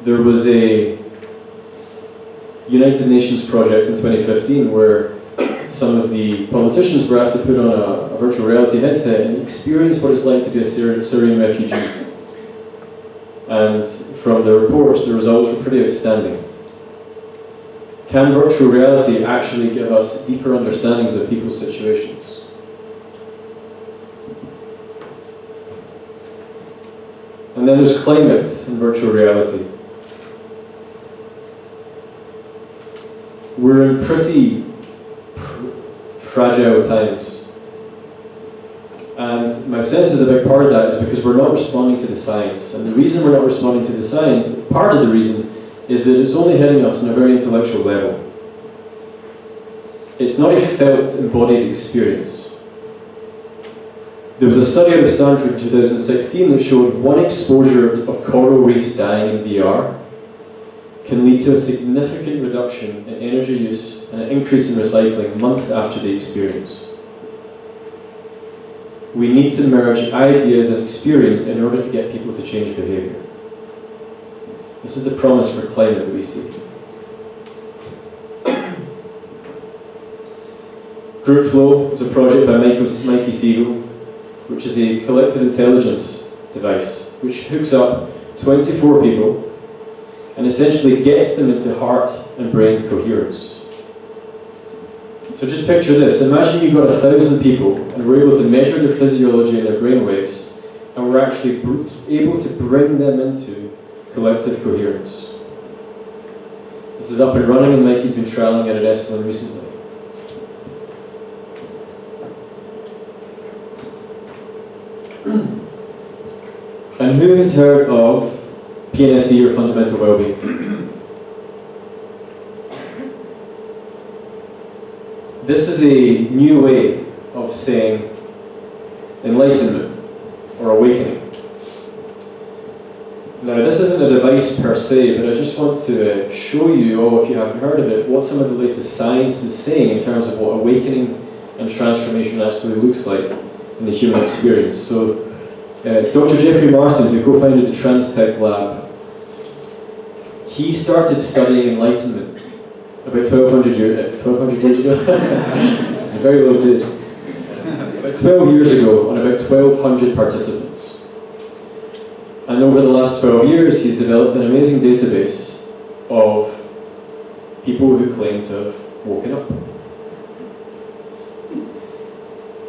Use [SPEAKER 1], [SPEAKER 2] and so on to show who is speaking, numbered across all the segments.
[SPEAKER 1] there was a United Nations project in 2015 where some of the politicians were asked to put on a virtual reality headset and experience what it's like to be a Syrian refugee. And from the reports, the results were pretty outstanding. Can virtual reality actually give us deeper understandings of people's situations? And then there's climate and virtual reality. We're in pretty fragile times. And my sense is a big part of that is because we're not responding to the science. And the reason we're not responding to the science, part of the reason, is that it's only hitting us on a very intellectual level. It's not a felt, embodied experience. There was a study out of Stanford in 2016 that showed one exposure of coral reefs dying in VR can lead to a significant reduction in energy use and an increase in recycling months after the experience. We need to merge ideas and experience in order to get people to change behavior. This is the promise for climate that we see. Group Flow is a project by Mikey Siegel, which is a collective intelligence device which hooks up 24 people and essentially gets them into heart and brain coherence. So just picture this. Imagine you've got 1,000 people and we're able to measure their physiology and their brain waves, and we're actually able to bring them into collective coherence. This is up and running, and Mikey's been trialing it at Esalen recently. And who has heard of PNSE or fundamental well-being? This is a new way of saying enlightenment or awakening. Now, this isn't a device per se, but I just want to show you, if you haven't heard of it, what some of the latest science is saying in terms of what awakening and transformation actually looks like in the human experience. So, Dr. Jeffrey Martin, who co-founded the TransTech Lab, he started studying enlightenment about 1,200 years ago. Very well did. About 12 years ago, on about 1,200 participants. And over the last 12 years, he's developed an amazing database of people who claim to have woken up.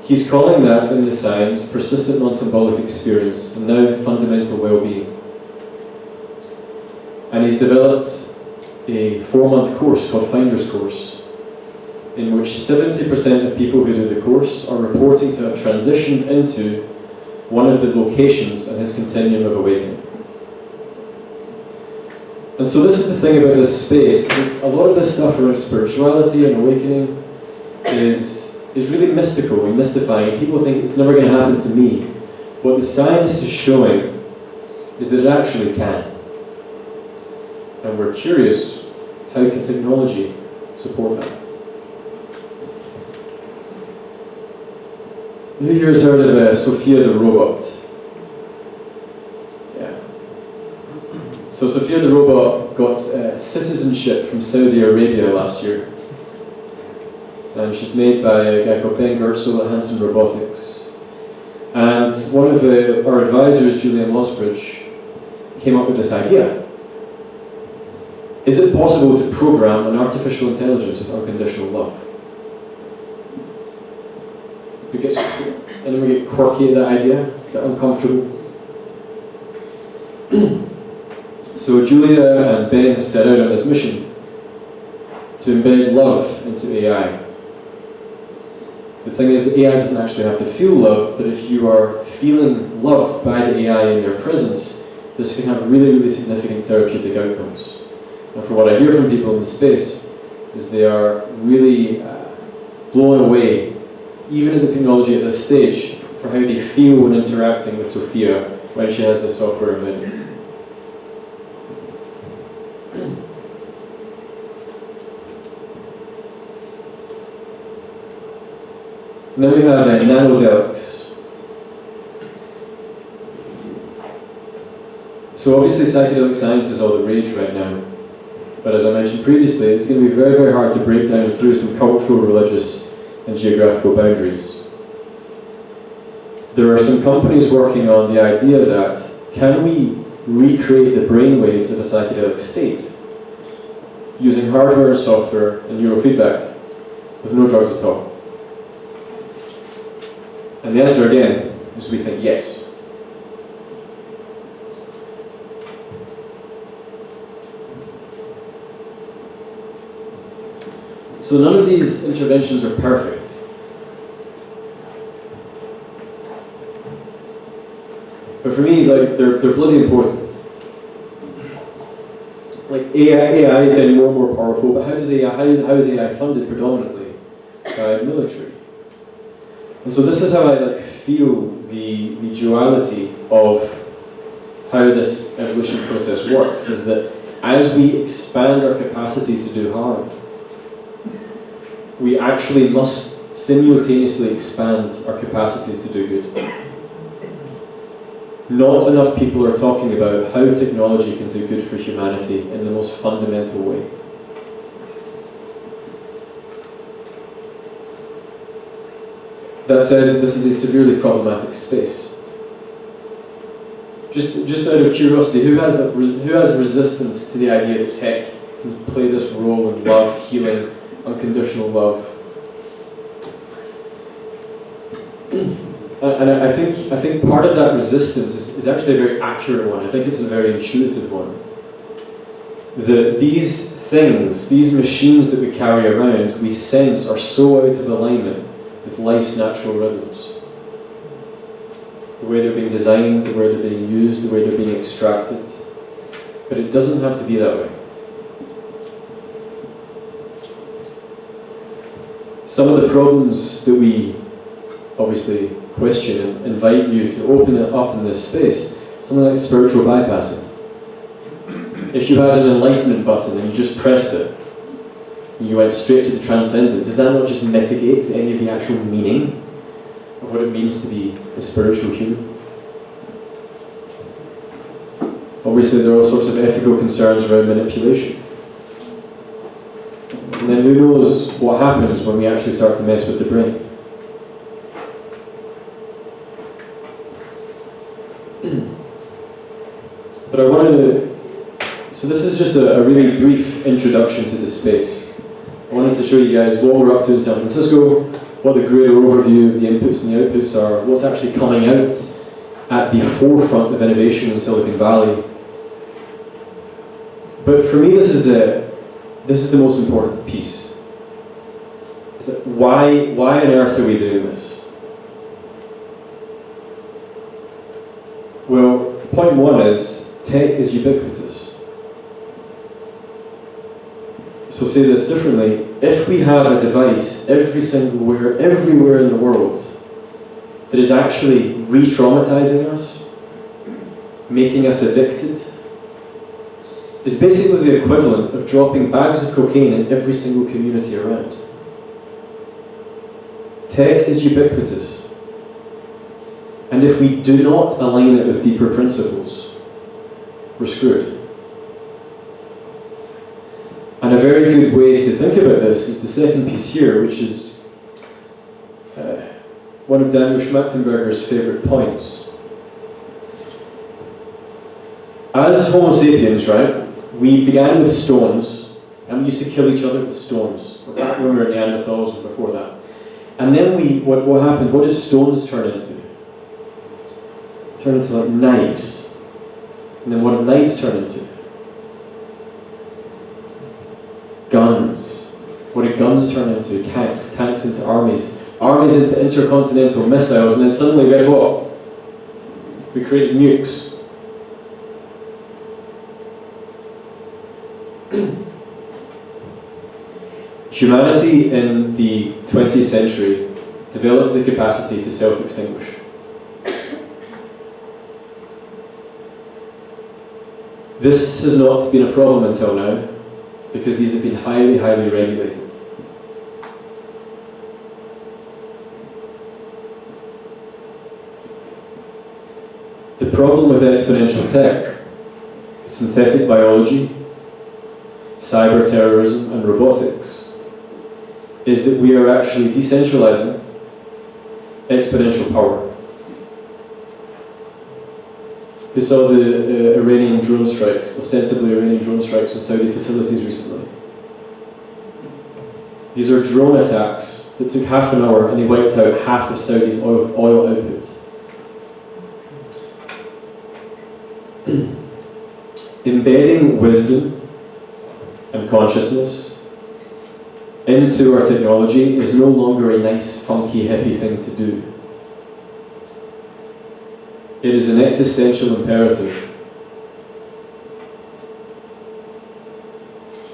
[SPEAKER 1] He's calling that in the science persistent non-symbolic experience, and now fundamental well-being. And he's developed a 4-month course called Finder's Course, in which 70% of people who do the course are reporting to have transitioned into one of the locations in his continuum of awakening. And so this is the thing about this space. A lot of this stuff around spirituality and awakening is really mystical and mystifying, and people think it's never going to happen to me. What the science is showing is that it actually can. And we're curious, how can technology support that? Who here has heard of Sophia the robot? Yeah. So Sophia the robot got citizenship from Saudi Arabia last year. And she's made by a guy called Ben Gertzel at Hanson Robotics. And one of our advisors, Julian Losbridge, came up with this idea. Is it possible to program an artificial intelligence with unconditional love? Anyone get quirky at that idea? Get uncomfortable? So Julia and Ben have set out on this mission to embed love into AI. The thing is that AI doesn't actually have to feel love, but if you are feeling loved by the AI in their presence, this can have really, really significant therapeutic outcomes. And for what I hear from people in the space, is they are really blown away, even in the technology at this stage, for how they feel when interacting with Sophia when she has the software embedded. Then we have nanodelics. So So obviously psychedelic science is all the rage right now. But as I mentioned previously, it's going to be very, very hard to break down through some cultural, religious, and geographical boundaries. There are some companies working on the idea that, can we recreate the brainwaves of a psychedelic state using hardware and software and neurofeedback with no drugs at all? And the answer again is we think yes. So none of these interventions are perfect. But for me, like, they're bloody important. Like AI is getting more and more powerful, but how is AI funded predominantly by the military? And so this is how I feel the duality of how this evolution process works, is that as we expand our capacities to do harm, we actually must simultaneously expand our capacities to do good. Not enough people are talking about how technology can do good for humanity in the most fundamental way. That said, this is a severely problematic space. Just out of curiosity, who has resistance to the idea that tech can play this role in love, healing, unconditional love? And I think part of that resistance is actually a very accurate one. I think it's a very intuitive one. These things, these machines that we carry around, we sense are so out of alignment with life's natural rhythms. The way they're being designed, the way they're being used, the way they're being extracted. But it doesn't have to be that way. Some of the problems that we obviously question and invite you to open it up in this space, something like spiritual bypassing. If you had an enlightenment button and you just pressed it, and you went straight to the transcendent, does that not just mitigate any of the actual meaning of what it means to be a spiritual human? Obviously there are all sorts of ethical concerns around manipulation. And then who knows what happens when we actually start to mess with the brain. But I wanted to, so this is just a really brief introduction to this space. I wanted to show you guys what we're up to in San Francisco, what the greater overview of the inputs and the outputs are, what's actually coming out at the forefront of innovation in Silicon Valley. But for me, this is the most important piece. Is that why on earth are we doing this? Well, point one is, tech is ubiquitous. So say this differently, if we have a device everywhere in the world that is actually re-traumatizing us, making us addicted, it's basically the equivalent of dropping bags of cocaine in every single community around. Tech is ubiquitous. And if we do not align it with deeper principles, we're screwed. And a very good way to think about this is the second piece here, which is one of Daniel Schmachtenberger's favorite points. As Homo sapiens, right, we began with stones, and we used to kill each other with stones. Back when we were Neanderthals and before that. And then what happened? What did stones turn into? Turn into like knives. And then what did knives turn into? Guns. What did guns turn into? Tanks. Tanks into armies. Armies into intercontinental missiles. And then suddenly, guess what? We created nukes. Humanity in the 20th century developed the capacity to self-extinguish. This has not been a problem until now, because these have been highly, highly regulated. The problem with exponential tech synthetic biology, cyber terrorism, and robotics, is that we are actually decentralizing exponential power. We saw the Iranian drone strikes, ostensibly Iranian drone strikes on Saudi facilities recently. These are drone attacks that took half an hour and they wiped out half of Saudi's oil output. Embedding wisdom and consciousness into our technology is no longer a nice, funky, hippie thing to do. It is an existential imperative.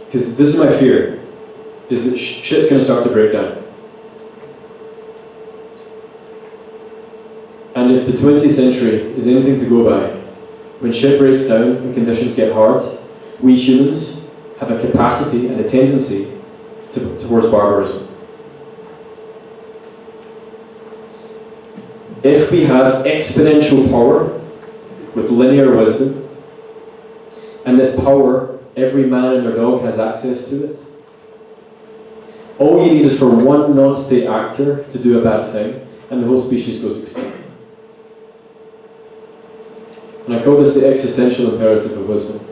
[SPEAKER 1] Because this is my fear, is that shit's going to start to break down. And if the 20th century is anything to go by, when shit breaks down and conditions get hard, we humans have a capacity and a tendency towards barbarism. If we have exponential power with linear wisdom, and this power, every man and their dog has access to it, all you need is for one non-state actor to do a bad thing, and the whole species goes extinct. And I call this the existential imperative of wisdom.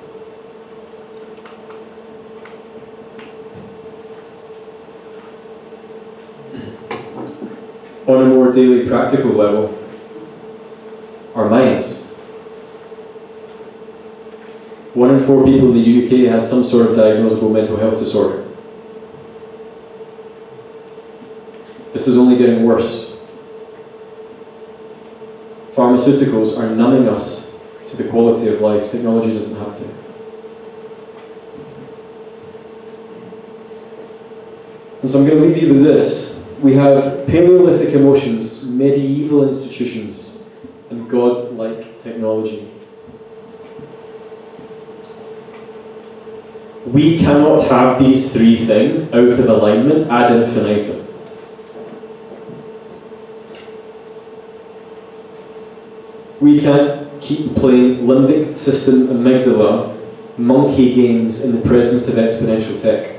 [SPEAKER 1] On a more daily practical level, our minds. 1 in 4 people in the UK has some sort of diagnosable mental health disorder. This is only getting worse. Pharmaceuticals are numbing us to the quality of life. Technology doesn't have to. And so I'm going to leave you with this. We have Paleolithic emotions, medieval institutions, and God-like technology. We cannot have these three things out of alignment ad infinitum. We can't keep playing limbic system amygdala monkey games in the presence of exponential tech.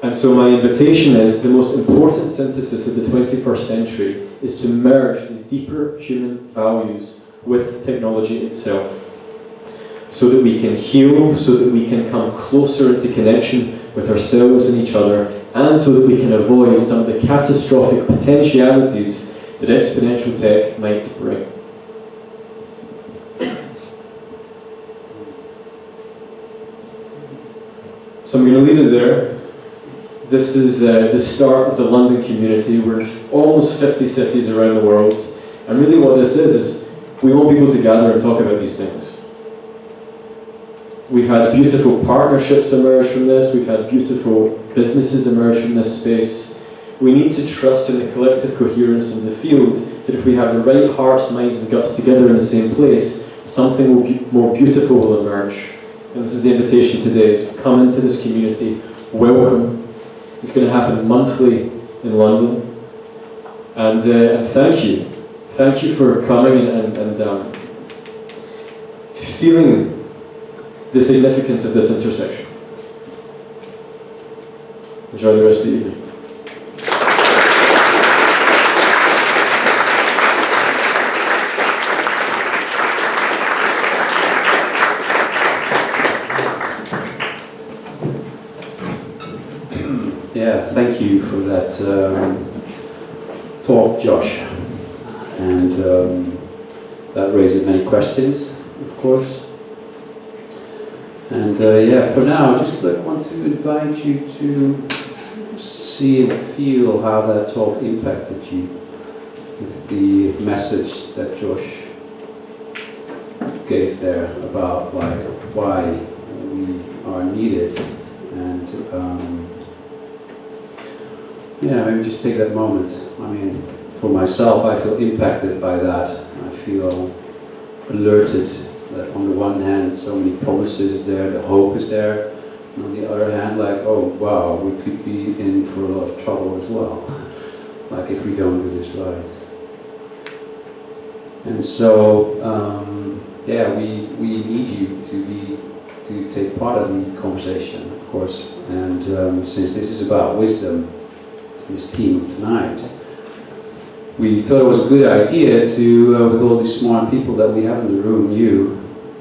[SPEAKER 1] And so my invitation is, the most important synthesis of the 21st century is to merge these deeper human values with technology itself, so that we can heal, so that we can come closer into connection with ourselves and each other, and so that we can avoid some of the catastrophic potentialities that exponential tech might bring. So I'm going to leave it there. This is the start of the London community. We're in almost 50 cities around the world. And really what this is we want people to gather and talk about these things. We've had beautiful partnerships emerge from this. We've had beautiful businesses emerge from this space. We need to trust in the collective coherence in the field, that if we have the right hearts, minds and guts together in the same place, something more beautiful will emerge. And this is the invitation today, is come into this community, welcome. It's going to happen monthly in London. And thank you. Thank you for coming and feeling the significance of this intersection. Enjoy the rest of the evening.
[SPEAKER 2] Yeah, thank you for that talk, Josh. And that raises many questions, of course. And yeah, for now, I just want to invite you to see and feel how that talk impacted you, with the message that Josh gave there about why we are needed. And yeah, maybe just take that moment. I mean, for myself, I feel impacted by that. I feel alerted that on the one hand, so many promises there, the hope is there. And on the other hand, like, oh wow, we could be in for a lot of trouble as well. Like if we don't do this right. And so, yeah, we need you to take part of the conversation, of course. And since this is about wisdom, this theme of tonight, we thought it was a good idea to, with all these smart people that we have in the room,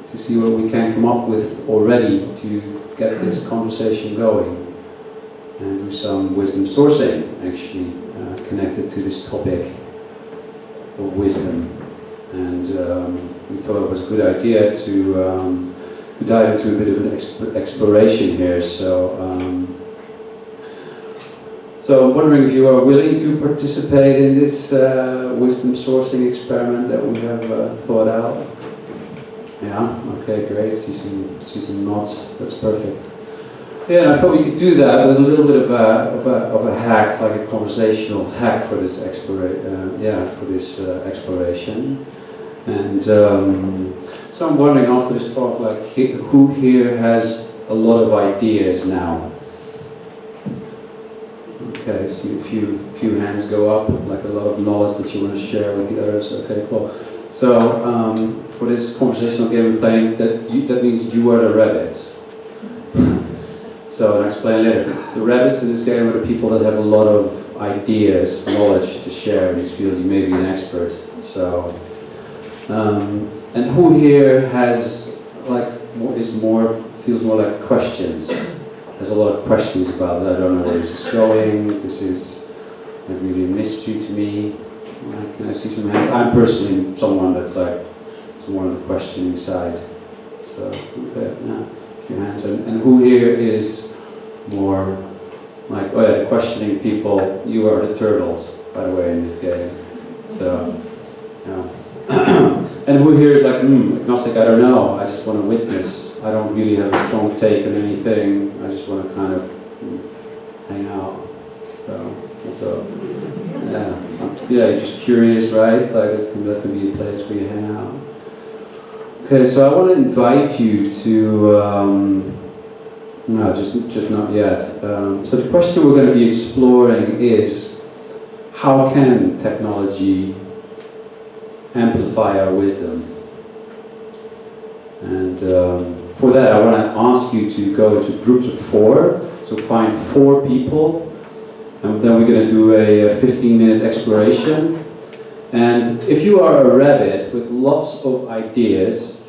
[SPEAKER 2] to see what we can come up with already to get this conversation going, and do some wisdom sourcing, actually, connected to this topic of wisdom. And we thought it was a good idea to dive into a bit of an exploration here. So I'm wondering if you are willing to participate in this wisdom sourcing experiment that we have thought out. Yeah. Okay. Great. See some nods. That's perfect. Yeah, I thought we could do that with a little bit of a hack, like a conversational hack for this exploration. And so I'm wondering after this talk, like, who here has a lot of ideas now? Okay, I see a few hands go up, like a lot of knowledge that you want to share with the others. Okay, cool. So for this conversational game we're playing, that means you are the rabbits. So I'll explain later. The rabbits in this game are the people that have a lot of ideas, knowledge to share in this field. You may be an expert. So, and who here has feels more like questions? There's a lot of questions about that. I don't know where this is going. This is like really a mystery to me. Can I see some hands? I'm personally someone that's like it's more on the questioning side. So okay, yeah, a few hands. And who here is more like, oh yeah, the questioning people? You are the turtles, by the way, in this game. So yeah. And who here is like, agnostic? I don't know. I just want to witness. I don't really have a strong take on anything. I just want to kind of hang out. So yeah, you're just curious, right? Like that can be a place where you hang out. Okay, so I want to invite you to. No, just not yet. So the question we're going to be exploring is, how can technology amplify our wisdom? And for that, I want to ask you to go to groups of 4. So find 4 people, and then we're going to do a 15-minute exploration. And if you are a rabbit with lots of ideas,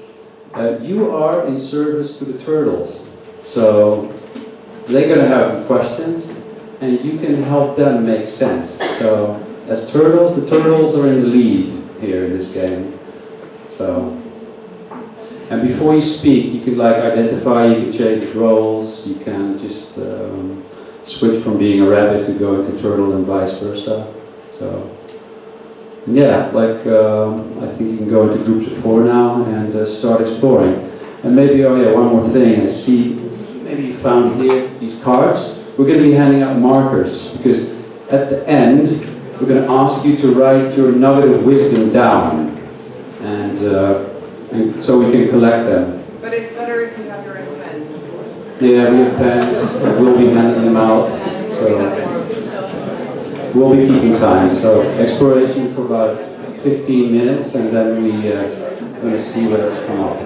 [SPEAKER 2] you are in service to the turtles. So they're going to have the questions, and you can help them make sense. So as turtles, the turtles are in the lead here in this game. So. And before you speak, you could like identify, you can change roles, you can just switch from being a rabbit to go into turtle and vice versa. So, yeah, like I think you can go into groups of 4 now and start exploring. And maybe, oh yeah, one more thing, I see, maybe you found here these cards. We're going to be handing out markers, because at the end, we're going to ask you to write your nugget of wisdom down. And so we can collect them.
[SPEAKER 3] But it's better if you have your own pens.
[SPEAKER 2] Yeah, we have pens. We'll be handing them out. So we'll be keeping time. So exploration for about 15 minutes, and then we're going to see what else come up.